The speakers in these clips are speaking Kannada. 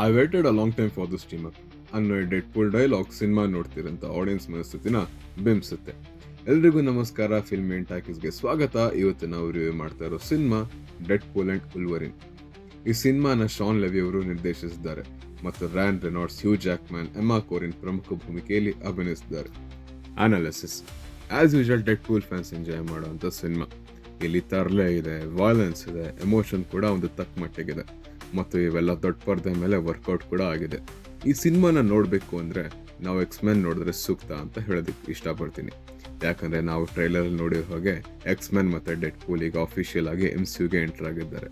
I waited a long time for this team up ಅನ್ನೋ ಡೆಡ್ ಪೂಲ್ ಡೈಲಾಗ್ ಸಿನಿಮಾ ನೋಡ್ತಿರಂತ ಆಡಿಯನ್ಸ್ ಮನಸ್ಥಿತಿನ ಬಿಂಬಿಸುತ್ತೆ. ಎಲ್ರಿಗೂ ನಮಸ್ಕಾರ, ಫಿಲ್ಮ್ ಅಂಡ್ ಟಾಕೀಸ್ಗೆ ಸ್ವಾಗತ. ಇವತ್ತು ನಾವು ರಿವ್ಯೂ ಮಾಡ್ತಾ ಇರೋ ಸಿನಿಮಾ ಡೆಡ್ ಪೂಲ್ ಅಂಡ್ ಉಲ್ವರಿನ್. ಈ ಸಿನಿಮಾನ ಶಾನ್ ಲೆವಿ ಅವರು ನಿರ್ದೇಶಿಸಿದ್ದಾರೆ ಮತ್ತು ರ್ಯಾನ್ ರೆನಾಲ್ಡ್ಸ್, ಹ್ಯೂ ಜಾಕ್ಮನ್, ಎಮ್ಮಾ ಕೋರಿನ್ ಪ್ರಮುಖ ಭೂಮಿಕೆಯಲ್ಲಿ ಅಭಿನಯಿಸಿದ್ದಾರೆ. Analysis: as usual dead pool fans enjoy ಮಾಡುವಂತ ಸಿನಿಮಾ. ಇಲ್ಲಿ ತರಲೆ ಇದೆ, ವೈಲೆನ್ಸ್ ಇದೆ, ಎಮೋಷನ್ ಕೂಡ ಒಂದು ತಕ್ಕ ಮಟ್ಟಿಗಿದೆ ಮತ್ತು ಇವೆಲ್ಲ ದೊಡ್ಡ ಪರ್ದೆ ಮೇಲೆ ವರ್ಕೌಟ್ ಕೂಡ ಆಗಿದೆ. ಈ ಸಿನಿಮಾನ ನೋಡಬೇಕು ಅಂದರೆ ನಾವು ಎಕ್ಸ್ಮೆನ್ ನೋಡಿದ್ರೆ ಸೂಕ್ತ ಅಂತ ಹೇಳೋದಕ್ಕೆ ಇಷ್ಟಪಡ್ತೀನಿ. ಯಾಕಂದರೆ ನಾವು ಟ್ರೈಲರ್ ನೋಡಿರೋ ಹಾಗೆ ಎಕ್ಸ್ಮೆನ್ ಮತ್ತು ಡೆಡ್ ಪೂಲ್ ಈಗ ಅಫಿಷಿಯಲ್ ಆಗಿ MCUಗೆ ಎಂಟರ್ ಆಗಿದ್ದಾರೆ.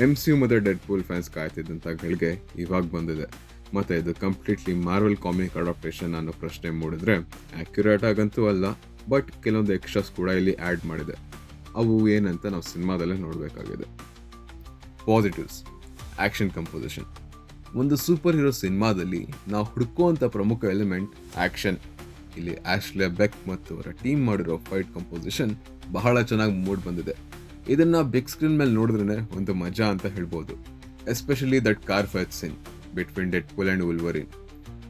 MCU ಮತ್ತು ಡೆಡ್ ಪೂಲ್ ಫ್ಯಾನ್ಸ್ ಕಾಯ್ತಿದ್ದಂಥ ಗಳಿಗೆ ಇವಾಗ ಬಂದಿದೆ. ಮತ್ತು ಇದು ಕಂಪ್ಲೀಟ್ಲಿ ಮಾರ್ವೆಲ್ ಕಾಮಿಕ್ ಅಡಾಪ್ಟೇಷನ್ ಅನ್ನೋ ಪ್ರಶ್ನೆ ಮೂಡಿದ್ರೆ ಆಕ್ಯುರೇಟ್ ಆಗಂತೂ ಅಲ್ಲ, ಬಟ್ ಕೆಲವೊಂದು ಎಕ್ಸ್ಟ್ರಾಸ್ ಕೂಡ ಇಲ್ಲಿ ಆ್ಯಡ್ ಮಾಡಿದೆ. ಅವು ಏನಂತ ನಾವು ಸಿನಿಮಾದಲ್ಲೇ ನೋಡಬೇಕಾಗಿದೆ. Positives: action composition. ಒಂದು ಸೂಪರ್ ಹೀರೋ ಸಿನಿಮಾದಲ್ಲಿ ನಾವು ಹುಡುಕುವಂಥ ಪ್ರಮುಖ ಎಲಿಮೆಂಟ್ ಆಕ್ಷನ್. ಇಲ್ಲಿ ಆಶ್ಲೆ ಬೆಕ್ ಮತ್ತು ಅವರ ಟೀಮ್ ಮಾಡಿರೋ ಫೈಟ್ ಕಂಪೋಸಿಷನ್ ಬಹಳ ಚೆನ್ನಾಗಿ ಮೂಡ್ ಬಂದಿದೆ. ಇದನ್ನ ಬಿಗ್ ಸ್ಕ್ರೀನ್ ಮೇಲೆ ನೋಡಿದ್ರೆ ಒಂದು ಮಜಾ ಅಂತ ಹೇಳ್ಬೋದು. Especially that car fight scene between Deadpool and Wolverine.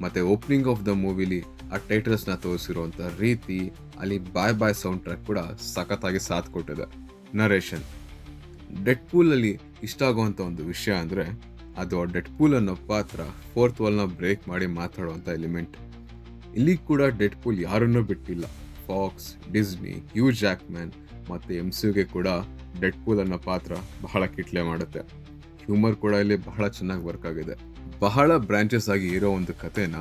ಮತ್ತೆ ಓಪನಿಂಗ್ ಆಫ್ ದ ಮೂವಿಲಿ ಆ ಟೈಟಲ್ಸ್ನ ತೋರಿಸಿರುವಂಥ ರೀತಿ, ಅಲ್ಲಿ ಬಾಯ್ ಬಾಯ್ ಸೌಂಡ್ ಟ್ರ್ಯಾಕ್ ಕೂಡ ಸಖತ್ತಾಗಿ ಸಾಥ್ ಕೊಟ್ಟಿದೆ. ನರೇಷನ್: ಡೆಡ್ ಪೂಲಲ್ಲಿ ಇಷ್ಟ ಆಗುವಂಥ ಒಂದು ವಿಷಯ ಅಂದರೆ ಅದು ಡೆಡ್ ಪೂಲ್ ಅನ್ನೋ ಪಾತ್ರ ಫೋರ್ತ್ ವಾಲ್ನ ಬ್ರೇಕ್ ಮಾಡಿ ಮಾತಾಡುವಂಥ ಎಲಿಮೆಂಟ್. ಇಲ್ಲಿ ಕೂಡ ಡೆಡ್ ಪೂಲ್ ಯಾರನ್ನೂ ಬಿಟ್ಟಿಲ್ಲ. ಫಾಕ್ಸ್, ಡಿಸ್ನಿ, ಹ್ಯೂ ಜಾಕ್ಮ್ಯಾನ್ ಮತ್ತು MCUಗೆ ಕೂಡ ಡೆಡ್ ಪೂಲ್ ಅನ್ನೋ ಪಾತ್ರ ಬಹಳ ಕಿಟ್ಲೆ ಮಾಡುತ್ತೆ. ಹ್ಯೂಮರ್ ಕೂಡ ಇಲ್ಲಿ ಬಹಳ ಚೆನ್ನಾಗಿ ವರ್ಕ್ ಆಗಿದೆ. ಬಹಳ ಬ್ರಾಂಚಸ್ ಆಗಿ ಇರೋ ಒಂದು ಕಥೆನ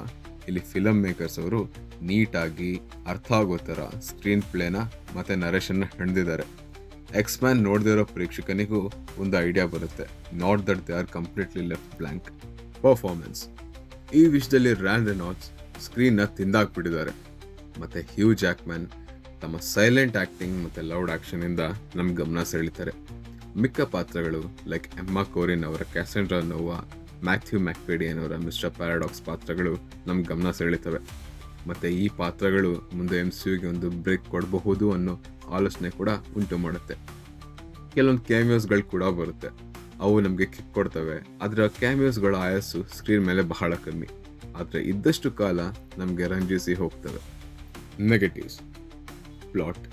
ಇಲ್ಲಿ ಫಿಲಮ್ ಮೇಕರ್ಸ್ ಅವರು ನೀಟಾಗಿ ಅರ್ಥ ಆಗೋ ಥರ ಸ್ಕ್ರೀನ್ ಪ್ಲೇನ ಮತ್ತು ನರೇಷನ್ನ ಹೆಣೆದಿದ್ದಾರೆ. ಎಕ್ಸ್ಮ್ಯಾನ್ ನೋಡದಿರೋ ಪ್ರೇಕ್ಷಕನಿಗೂ ಒಂದು ಐಡಿಯಾ ಬರುತ್ತೆ, not that they are completely left blank. Performance: ಈ ವಿಷಯದಲ್ಲಿ ರ್ಯಾನ್ ರೆನಾಲ್ಡ್ಸ್ ಸ್ಕ್ರೀನ್ನ ತಿಂದಾಕ್ಬಿಟ್ಟಿದ್ದಾರೆ. ಮತ್ತು ಹ್ಯೂ ಜಾಕ್ಮ್ಯಾನ್ ತಮ್ಮ ಸೈಲೆಂಟ್ ಆ್ಯಕ್ಟಿಂಗ್ ಮತ್ತು ಲೌಡ್ ಆ್ಯಕ್ಷನಿಂದ ನಮ್ಮ ಗಮನ ಸೆಳೀತಾರೆ. ಮಿಕ್ಕ ಪಾತ್ರಗಳು ಲೈಕ್ ಎಮ್ಮಾ ಕೋರಿನ್ ಅವರ ಕ್ಯಾಸೆಂಡ್ರಾ ನೋವಾ, ಮ್ಯಾಥ್ಯೂ ಮ್ಯಾಕ್ಫೇಡಿಯನ್ ಅವರ ಮಿಸ್ಟರ್ ಪ್ಯಾರಾಡಾಕ್ಸ್ ಪಾತ್ರಗಳು ನಮ್ಮ ಗಮನ ಸೆಳೀತವೆ. ಮತ್ತು ಈ ಪಾತ್ರಗಳು ಮುಂದೆ MCUಗೆ ಒಂದು ಬ್ರೇಕ್ ಕೊಡಬಹುದು ಅನ್ನೋ ಆಲೋಚನೆ ಕೂಡ ಉಂಟು ಮಾಡುತ್ತೆ. ಕೆಲವೊಂದು ಕ್ಯಾಮಿಯೋಸ್ಗಳು ಕೂಡ ಬರುತ್ತೆ, ಅವು ನಮಗೆ ಕಿಕ್ ಕೊಡ್ತವೆ. ಆದರೆ ಕ್ಯಾಮಿಯೋಸ್ಗಳ ಆಯಸ್ಸು ಸ್ಕ್ರೀನ್ ಮೇಲೆ ಬಹಳ ಕಮ್ಮಿ, ಆದರೆ ಇದ್ದಷ್ಟು ಕಾಲ ನಮಗೆ ರಂಜಿಸಿ ಹೋಗ್ತವೆ. Negatives: plot.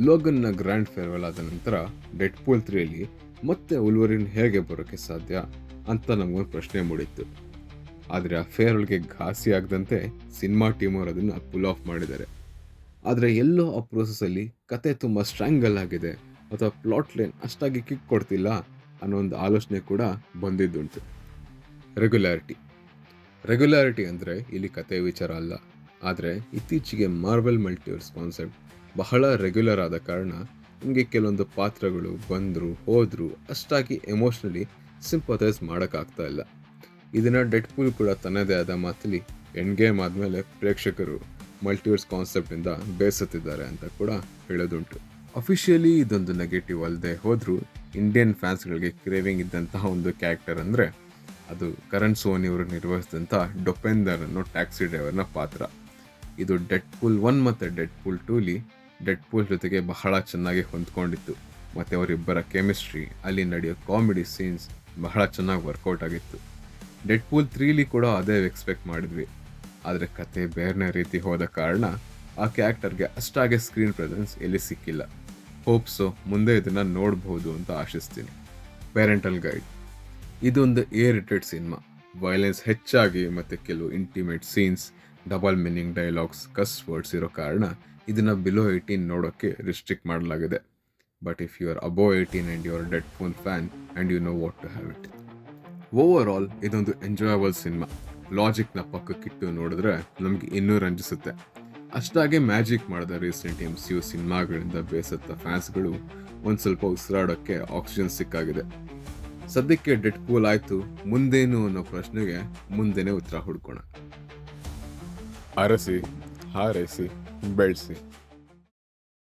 ಲೋಗನ್ನ ಗ್ರ್ಯಾಂಡ್ ಫೇರ್ವೆಲ್ ಆದ ನಂತರ ಡೆಡ್ ಪೂಲ್ 3ಯಲ್ಲಿ ಮತ್ತೆ ಉಲ್ವರಿನ್ ಹೇಗೆ ಬರೋಕ್ಕೆ ಸಾಧ್ಯ ಅಂತ ನಮಗೊಂದು ಪ್ರಶ್ನೆ ಮೂಡಿತ್ತು. ಆದರೆ ಆ ಫೇರ್ವೆಲ್ಗೆ ಘಾಸಿ ಆಗದಂತೆ ಸಿನಿಮಾ ಟೀಮ್ ಅವರು ಅದನ್ನು ಪುಲ್ ಆಫ್ ಮಾಡಿದ್ದಾರೆ. ಆದರೆ ಎಲ್ಲೋ ಆ ಪ್ರೋಸೆಸ್ಸಲ್ಲಿ ಕತೆ ತುಂಬ ಸ್ಟ್ರಾಂಗಲ್ ಆಗಿದೆ ಅಥವಾ ಪ್ಲಾಟ್ ಲೈನ್ ಅಷ್ಟಾಗಿ ಕಿಕ್ ಕೊಡ್ತಿಲ್ಲ ಅನ್ನೋ ಒಂದು ಆಲೋಚನೆ ಕೂಡ ಬಂದಿದ್ದುಂಟು. ರೆಗ್ಯುಲಾರಿಟಿ ಅಂದರೆ ಇಲ್ಲಿ ಕತೆ ವಿಚಾರ ಅಲ್ಲ, ಆದರೆ ಇತ್ತೀಚೆಗೆ ಮಾರ್ವೆಲ್ ಮಲ್ಟಿವರ್ಸ್ ಕಾನ್ಸೆಪ್ಟ್ ಬಹಳ ರೆಗ್ಯುಲರ್ ಆದ ಕಾರಣ ನಿಮಗೆ ಕೆಲವೊಂದು ಪಾತ್ರಗಳು ಬಂದರು ಹೋದರು ಅಷ್ಟಾಗಿ ಎಮೋಷ್ನಲಿ ಸಿಂಪಥೈಸ್ ಮಾಡೋಕ್ಕಾಗ್ತಾ ಇಲ್ಲ. ಇದನ್ನು ಡೆಡ್ ಪೂಲ್ ಕೂಡ ತನ್ನದೇ ಆದ ಮಾತಲ್ಲಿ ಎಂಡ್ ಗೇಮ್ ಆದಮೇಲೆ ಪ್ರೇಕ್ಷಕರು ಮಲ್ಟಿವರ್ಸ್ ಕಾನ್ಸೆಪ್ಟಿಂದ ಬೇಸತ್ತಿದ್ದಾರೆ ಅಂತ ಕೂಡ ಹೇಳೋದುಂಟು. ಅಫಿಷಿಯಲಿ ಇದೊಂದು ನೆಗೆಟಿವ್ ಅಲ್ಲದೆ ಹೋದರೂ ಇಂಡಿಯನ್ ಫ್ಯಾನ್ಸ್ಗಳಿಗೆ ಕ್ರೇವಿಂಗ್ ಇದ್ದಂತಹ ಒಂದು ಕ್ಯಾರೆಕ್ಟರ್ ಅಂದರೆ ಅದು ಕರಣ್ ಸೋನಿ ಅವರು ನಿರ್ವಹಿಸಿದಂಥ ಡೊಪೆಂದರ್ ಅನ್ನೋ ಟ್ಯಾಕ್ಸಿ ಡ್ರೈವರ್ನ ಪಾತ್ರ. ಇದು ಡೆಡ್ ಪೂಲ್ 1 ಮತ್ತು ಡೆಡ್ ಪೂಲ್ 2ಲಿ ಡೆಡ್ ಪೂಲ್ ಜೊತೆಗೆ ಬಹಳ ಚೆನ್ನಾಗಿ ಹೊಂದ್ಕೊಂಡಿತ್ತು. ಮತ್ತು ಅವರಿಬ್ಬರ ಕೆಮಿಸ್ಟ್ರಿ, ಅಲ್ಲಿ ನಡೆಯೋ ಕಾಮಿಡಿ ಸೀನ್ಸ್ ಬಹಳ ಚೆನ್ನಾಗಿ ವರ್ಕೌಟ್ ಆಗಿತ್ತು. ಡೆಡ್ ಪೂಲ್ 3ಲಿ ಕೂಡ ಅದೇ ಎಕ್ಸ್ಪೆಕ್ಟ್ ಮಾಡಿದ್ವಿ, ಆದರೆ ಕತೆ ಬೇರೆನೇ ರೀತಿ ಹೋದ ಕಾರಣ ಆ ಕ್ಯಾರೆಕ್ಟರ್ಗೆ ಅಷ್ಟಾಗಿ ಸ್ಕ್ರೀನ್ ಪ್ರೆಸೆನ್ಸ್ ಎಲ್ಲಿ ಸಿಕ್ಕಿಲ್ಲ. ಹೋಪ್ಸೋ ಮುಂದೆ ಇದನ್ನು ನೋಡಬಹುದು ಅಂತ ಆಶಿಸ್ತೀನಿ. ಪೇರೆಂಟಲ್ ಗೈಡ್: ಇದೊಂದು ರೇಟೆಡ್ ಸಿನಿಮಾ. ವೈಲೆನ್ಸ್ ಹೆಚ್ಚಾಗಿ ಮತ್ತು ಕೆಲವು intimate scenes, double meaning dialogues, cuss words ಇರೋ ಕಾರಣ ಇದನ್ನು ಬಿಲೋ 18 ನೋಡೋಕ್ಕೆ ರಿಸ್ಟ್ರಿಕ್ಟ್ ಮಾಡಲಾಗಿದೆ. But if you are above 18 and you are Deadpool fan and you know what to have it. Overall ಇದೊಂದು ಎಂಜಾಯಬಲ್ ಸಿನಿಮಾ. ಲಾಜಿಕ್ನ ಪಕ್ಕಕ್ಕಿಟ್ಟು ನೋಡಿದ್ರೆ ನಮಗೆ ಇನ್ನೂ ರಂಜಿಸುತ್ತೆ. ಅಷ್ಟಾಗೆ ಮ್ಯಾಜಿಕ್ ಮಾಡಿದ ರೀಸೆಂಟ್ MCU ಸಿನಿಮಾಗಳಿಂದ ಬೇಸತ್ತ ಫ್ಯಾನ್ಸ್ಗಳು ಒಂದು ಸ್ವಲ್ಪ ಉಸಿರಾಡೋಕ್ಕೆ ಆಕ್ಸಿಜನ್ ಸಿಕ್ಕಾಗಿದೆ. ಸದ್ಯಕ್ಕೆ ಡೆಡ್ ಪೂಲ್ ಆಯಿತು, ಮುಂದೇನು ಅನ್ನೋ ಪ್ರಶ್ನೆಗೆ ಮುಂದೆನೇ ಉತ್ತರ ಹುಡ್ಕೋಣ. ಅರಸಿ, ಹಾರೈಸಿ, ಬೆಳೆಸಿ.